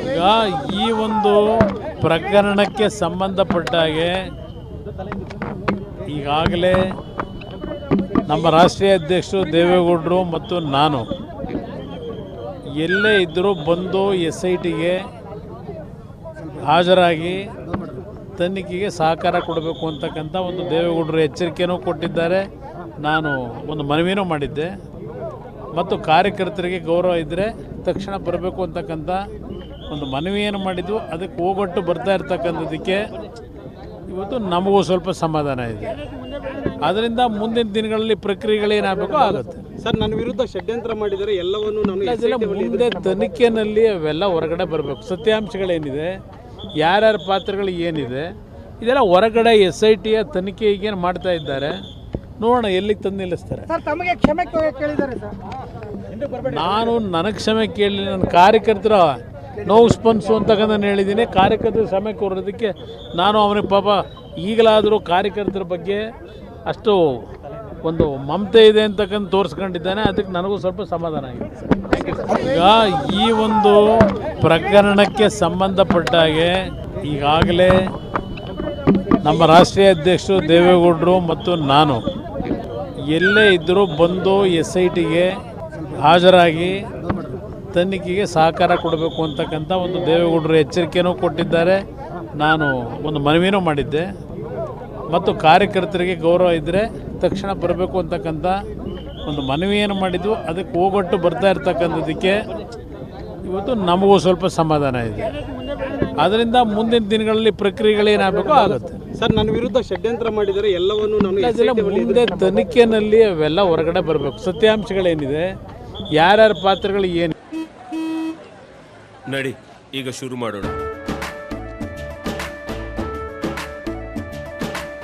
ಈಗ ಈ ಒಂದು ಪ್ರಕರಣಕ್ಕೆ ಸಂಬಂಧಪಟ್ಟ ಹಾಗೆ ಈಗಾಗಲೇ ನಮ್ಮ ರಾಷ್ಟ್ರೀಯ ಅಧ್ಯಕ್ಷರು ದೇವೇಗೌಡರು ಮತ್ತು ನಾನು ಎಲ್ಲೇ ಇದ್ದರೂ ಬಂದು SITಗೆ ಹಾಜರಾಗಿ ತನಿಖೆಗೆ ಸಹಕಾರ ಕೊಡಬೇಕು ಅಂತಕ್ಕಂಥ ಒಂದು ದೇವೇಗೌಡರು ಎಚ್ಚರಿಕೆಯೂ ಕೊಟ್ಟಿದ್ದಾರೆ. ನಾನು ಒಂದು ಮನವಿನೂ ಮಾಡಿದ್ದೆ ಮತ್ತು ಕಾರ್ಯಕರ್ತರಿಗೆ ಗೌರವ ಇದ್ದರೆ ತಕ್ಷಣ ಬರಬೇಕು ಅಂತಕ್ಕಂಥ ಒಂದು ಮನವಿಯನ್ನು ಮಾಡಿದ್ದು. ಅದಕ್ಕೆ ಹೋಗೊಟ್ಟು ಬರ್ತಾ ಇರ್ತಕ್ಕಂಥದ್ದಕ್ಕೆ ಇವತ್ತು ನಮಗೂ ಸ್ವಲ್ಪ ಸಮಾಧಾನ ಇದೆ. ಅದರಿಂದ ಮುಂದಿನ ದಿನಗಳಲ್ಲಿ ಪ್ರಕ್ರಿಯೆಗಳೇನಾಗಬೇಕು ಆಗುತ್ತೆ. ಸರ್, ನನ್ನ ವಿರುದ್ಧ ಷಡ್ಯಂತ್ರ ಮಾಡಿದರೆ ಎಲ್ಲವನ್ನು ನಾನು ಮುಂದೆ ತನಿಖೆಯಲ್ಲಿ ಅವೆಲ್ಲ ಹೊರಗಡೆ ಬರಬೇಕು. ಸತ್ಯಾಂಶಗಳೇನಿದೆ, ಯಾರ್ಯಾರ ಪಾತ್ರಗಳು ಏನಿದೆ, ಇದೆಲ್ಲ ಹೊರಗಡೆ SITಯ ತನಿಖೆ ಈಗೇನು ಮಾಡ್ತಾ ಇದ್ದಾರೆ, ನೋಡೋಣ ಎಲ್ಲಿಗೆ ತಂದು ನಿಲ್ಲಿಸ್ತಾರೆ. ತಮಗೆ ಕ್ಷಮೆ ಕೇಳಿದ್ದಾರೆ ಸರ್. ನಾನು ನನಗೆ ಕ್ಷಮೆ ಕೇಳಿ ನನ್ನ ಕಾರ್ಯಕರ್ತರ ನೋವು ಸ್ಪಂದಿಸು ಅಂತಕ್ಕಂಥ ನಾನು ಹೇಳಿದ್ದೀನಿ. ಕಾರ್ಯಕರ್ತರ ಕ್ಷಮೆ ಕೋರೋದಕ್ಕೆ ನಾನು ಅವನಿಗೆ ಪಾಪ ಈಗಲಾದರೂ ಕಾರ್ಯಕರ್ತರ ಬಗ್ಗೆ ಅಷ್ಟು ಒಂದು ಮಮತೆ ಇದೆ ಅಂತಕ್ಕಂಥ ತೋರಿಸ್ಕೊಂಡಿದ್ದಾನೆ. ಅದಕ್ಕೆ ನನಗೂ ಸ್ವಲ್ಪ ಸಮಾಧಾನ ಆಗಿದೆ. ಈಗ ಈ ಒಂದು ಪ್ರಕರಣಕ್ಕೆ ಸಂಬಂಧಪಟ್ಟ ಹಾಗೆ ಈಗಾಗಲೇ ನಮ್ಮ ರಾಷ್ಟ್ರೀಯ ಅಧ್ಯಕ್ಷರು ದೇವೇಗೌಡರು ಮತ್ತು ನಾನು ಎಲ್ಲೇ ಇದ್ದರೂ ಬಂದು SITಗೆ ಹಾಜರಾಗಿ ತನಿಖೆಗೆ ಸಹಕಾರ ಕೊಡಬೇಕು ಅಂತಕ್ಕಂಥ ಒಂದು ದೇವೇಗೌಡರು ಎಚ್ಚರಿಕೆಯೂ ಕೊಟ್ಟಿದ್ದಾರೆ. ನಾನು ಒಂದು ಮನವಿನೂ ಮಾಡಿದ್ದೆ ಮತ್ತು ಕಾರ್ಯಕರ್ತರಿಗೆ ಗೌರವ ಇದ್ದರೆ ತಕ್ಷಣ ಬರಬೇಕು ಅಂತಕ್ಕಂಥ ಒಂದು ಮನವಿಯನ್ನು ಮಾಡಿದ್ದು. ಅದಕ್ಕೆ ಹೋಗೊಟ್ಟು ಬರ್ತಾ ಇರ್ತಕ್ಕಂಥದ್ದಕ್ಕೆ ಇವತ್ತು ನಮಗೂ ಸ್ವಲ್ಪ ಸಮಾಧಾನ ಇದೆ. ಅದರಿಂದ ಮುಂದಿನ ದಿನಗಳಲ್ಲಿ ಪ್ರಕ್ರಿಯೆಗಳೇನಾಗಬೇಕು ಆಗುತ್ತೆ. ಸರ್, ನನ್ನ ವಿರುದ್ಧ ಷಡ್ಯಂತ್ರ ಮಾಡಿದರೆ ಎಲ್ಲವನ್ನು ನಾನು ಮುಂದೆ ತನಿಖೆಯಲ್ಲಿ ಅವೆಲ್ಲ ಹೊರಗಡೆ ಬರಬೇಕು. ಸತ್ಯಾಂಶಗಳೇನಿದೆ, ಯಾರ್ಯಾರ ಪಾತ್ರಗಳು ಏನು. ನಡಿ, ಈಗ ಶುರು ಮಾಡೋಣ.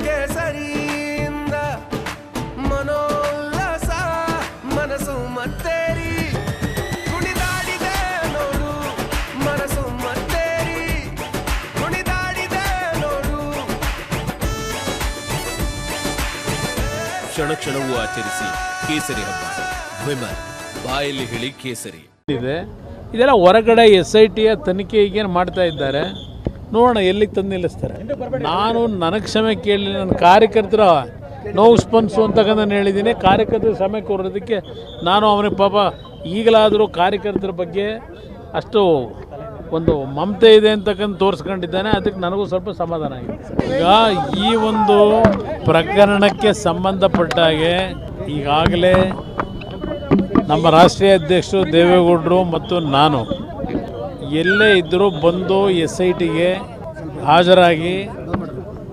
ಕೇಸರಿಯಿಂದ ಮನೋಲ್ಲಾಸ ಮನಸ್ಸು ಮತ್ತೇರಿ ಕುಣಿದಾಡಿದೆ ನೋಡು, ಮನಸ್ಸು ಮತ್ತೇರಿ ಕುಣಿದಾಡಿದೆ ನೋಡು. ಕ್ಷಣ ಕ್ಷಣವೂ ಆಚರಿಸಿ ಕೇಸರಿ ಹಬ್ಬ. ವಿಮಲ್ ಬಾಯಲ್ಲಿ ಹೇಳಿ ಕೇಸರಿ ಇದೆ. ಇದೆಲ್ಲ ಹೊರಗಡೆ SITಯ ತನಿಖೆ ಈಗೇನು ಮಾಡ್ತಾ ಇದ್ದಾರೆ, ನೋಡೋಣ ಎಲ್ಲಿಗೆ ತಂದು ನಿಲ್ಲಿಸ್ತಾರೆ. ನಾನು ನನಗೆ ಕ್ಷಮೆ ಕೇಳಿ ನನ್ನ ಕಾರ್ಯಕರ್ತರ ನೋವು ಸ್ಪಂದಿಸು ಅಂತಕ್ಕಂಥ ನಾನು ಹೇಳಿದ್ದೀನಿ. ಕಾರ್ಯಕರ್ತರ ಕ್ಷಮೆ ಕೋರೋದಕ್ಕೆ ನಾನು ಅವನಿಗೆ ಪಾಪ ಈಗಲಾದರೂ ಕಾರ್ಯಕರ್ತರ ಬಗ್ಗೆ ಅಷ್ಟು ಒಂದು ಮಮತೆ ಇದೆ ಅಂತಕ್ಕಂಥ ತೋರಿಸ್ಕೊಂಡಿದ್ದಾನೆ. ಅದಕ್ಕೆ ನನಗೂ ಸ್ವಲ್ಪ ಸಮಾಧಾನ ಆಗಿದೆ. ಈಗ ಈ ಒಂದು ಪ್ರಕರಣಕ್ಕೆ ಸಂಬಂಧಪಟ್ಟ ಹಾಗೆ ಈಗಾಗಲೇ ನಮ್ಮ ರಾಷ್ಟ್ರೀಯ ಅಧ್ಯಕ್ಷರು ದೇವೇಗೌಡರು ಮತ್ತು ನಾನು ಎಲ್ಲೇ ಇದ್ದರೂ ಬಂದು SITಗೆ ಹಾಜರಾಗಿ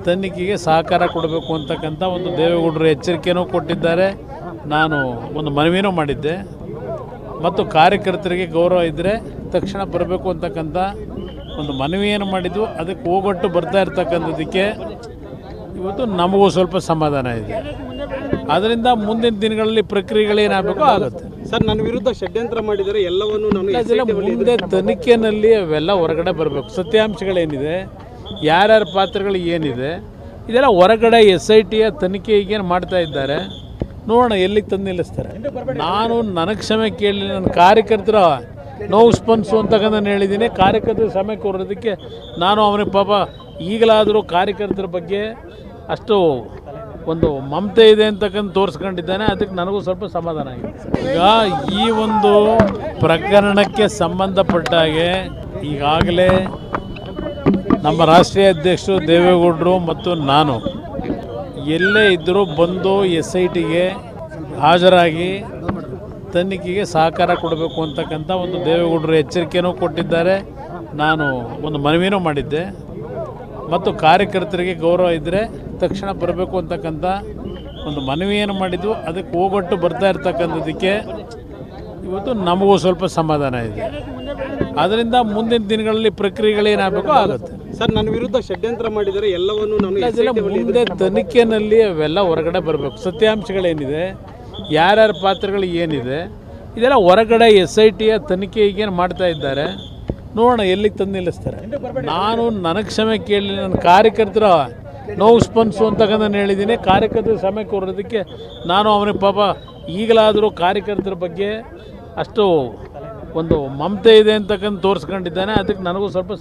ತನಿಖೆಗೆ ಸಹಕಾರ ಕೊಡಬೇಕು ಅಂತಕ್ಕಂಥ ಒಂದು ದೇವೇಗೌಡರು ಎಚ್ಚರಿಕೆಯೂ ಕೊಟ್ಟಿದ್ದಾರೆ. ನಾನು ಒಂದು ಮನವಿನೂ ಮಾಡಿದ್ದೆ ಮತ್ತು ಕಾರ್ಯಕರ್ತರಿಗೆ ಗೌರವ ಇದ್ದರೆ ತಕ್ಷಣ ಬರಬೇಕು ಅಂತಕ್ಕಂಥ ಒಂದು ಮನವಿಯನ್ನು ಮಾಡಿದ್ದು. ಅದಕ್ಕೆ ಹೋಗೊಟ್ಟು ಬರ್ತಾ ಇರ್ತಕ್ಕಂಥದ್ದಕ್ಕೆ ಇವತ್ತು ನಮಗೂ ಸ್ವಲ್ಪ ಸಮಾಧಾನ ಇದೆ. ಅದರಿಂದ ಮುಂದಿನ ದಿನಗಳಲ್ಲಿ ಪ್ರಕ್ರಿಯೆಗಳೇನಾಗಬೇಕು ಆಗುತ್ತೆ. ಸರ್, ನನ್ನ ವಿರುದ್ಧ ಷಡ್ಯಂತ್ರ ಮಾಡಿದರೆ ಎಲ್ಲವನ್ನು ನಾನು ಮುಂದೆ ತನಿಖೆಯಲ್ಲಿ ಅವೆಲ್ಲ ಹೊರಗಡೆ ಬರಬೇಕು. ಸತ್ಯಾಂಶಗಳೇನಿದೆ, ಯಾರ್ಯಾರ ಪಾತ್ರಗಳು ಏನಿದೆ, ಇದೆಲ್ಲ ಹೊರಗಡೆ SITಯ ತನಿಖೆ ಈಗೇನು ಮಾಡ್ತಾ ಇದ್ದಾರೆ, ನೋಡೋಣ ಎಲ್ಲಿಗೆ ತಂದು ನಿಲ್ಲಿಸ್ತಾರೆ. ನಾನು ನನಗೆ ಕ್ಷಮೆ ಕೇಳಿ ನನ್ನ ಕಾರ್ಯಕರ್ತರ ನೋವು ಸ್ಪಂದಿಸು ಅಂತಕ್ಕಂಥ ನಾನು ಹೇಳಿದ್ದೀನಿ. ಕಾರ್ಯಕರ್ತರ ಕ್ಷಮೆ ಕೋರೋದಕ್ಕೆ ನಾನು ಅವನಿಗೆ ಪಾಪ ಈಗಲಾದರೂ ಕಾರ್ಯಕರ್ತರ ಬಗ್ಗೆ ಅಷ್ಟು ಒಂದು ಮಮತೆ ಇದೆ ಅಂತಕ್ಕಂಥ ತೋರಿಸ್ಕೊಂಡಿದ್ದಾನೆ. ಅದಕ್ಕೆ ನನಗೂ ಸ್ವಲ್ಪ ಸಮಾಧಾನ ಆಗಿದೆ. ಈಗ ಈ ಒಂದು ಪ್ರಕರಣಕ್ಕೆ ಸಂಬಂಧಪಟ್ಟ ಹಾಗೆ ಈಗಾಗಲೇ ನಮ್ಮ ರಾಷ್ಟ್ರೀಯ ಅಧ್ಯಕ್ಷರು ದೇವೇಗೌಡರು ಮತ್ತು ನಾನು ಎಲ್ಲೇ ಇದ್ದರೂ ಬಂದು SITಗೆ ಹಾಜರಾಗಿ ತನಿಖೆಗೆ ಸಹಕಾರ ಕೊಡಬೇಕು ಅಂತಕ್ಕಂಥ ಒಂದು ದೇವೇಗೌಡರು ಎಚ್ಚರಿಕೆಯೂ ಕೊಟ್ಟಿದ್ದಾರೆ. ನಾನು ಒಂದು ಮನವಿನೂ ಮಾಡಿದ್ದೆ ಮತ್ತು ಕಾರ್ಯಕರ್ತರಿಗೆ ಗೌರವ ಇದ್ದರೆ ತಕ್ಷಣ ಬರಬೇಕು ಅಂತಕ್ಕಂಥ ಒಂದು ಮನವಿಯನ್ನು ಮಾಡಿದ್ದು. ಅದಕ್ಕೆ ಹೋಗೊಟ್ಟು ಬರ್ತಾ ಇರ್ತಕ್ಕಂಥದ್ದಕ್ಕೆ ಇವತ್ತು ನಮಗೂ ಸ್ವಲ್ಪ ಸಮಾಧಾನ ಇದೆ. ಅದರಿಂದ ಮುಂದಿನ ದಿನಗಳಲ್ಲಿ ಪ್ರಕ್ರಿಯೆಗಳೇನಾಗಬೇಕು ಆಗುತ್ತೆ. ಸರ್, ನನ್ನ ವಿರುದ್ಧ ಷಡ್ಯಂತ್ರ ಮಾಡಿದರೆ ಎಲ್ಲವನ್ನು ನಾನು ಮುಂದೆ ತನಿಖೆಯಲ್ಲಿ ಅವೆಲ್ಲ ಹೊರಗಡೆ ಬರಬೇಕು. ಸತ್ಯಾಂಶಗಳೇನಿದೆ, ಯಾರ್ಯಾರ ಪಾತ್ರಗಳು ಏನಿದೆ, ಇದೆಲ್ಲ ಹೊರಗಡೆ SITಯ ತನಿಖೆ ಈಗೇನು ಮಾಡ್ತಾ ಇದ್ದಾರೆ, ನೋಡೋಣ ಎಲ್ಲಿಗೆ ತಂದು ನಿಲ್ಲಿಸ್ತಾರೆ. ನಾನು ನನಗೆ ಕ್ಷಮೆ ಕೇಳಿ ನನ್ನ ಕಾರ್ಯಕರ್ತರ ನೋವು ಸ್ಪಂದಿಸು ಅಂತಕ್ಕಂಥ ನಾನು ಹೇಳಿದ್ದೀನಿ. ಕಾರ್ಯಕರ್ತರ ಕ್ಷಮೆ ಕೋರೋದಕ್ಕೆ ನಾನು ಅವನಿಗೆ ಪಾಪ ಈಗಲಾದರೂ ಕಾರ್ಯಕರ್ತರ ಬಗ್ಗೆ ಅಷ್ಟು ಒಂದು ಮಮತೆ ಇದೆ ಅಂತಕ್ಕಂಥ ತೋರಿಸ್ಕೊಂಡಿದ್ದಾನೆ. ಅದಕ್ಕೆ ನನಗೂ ಸ್ವಲ್ಪ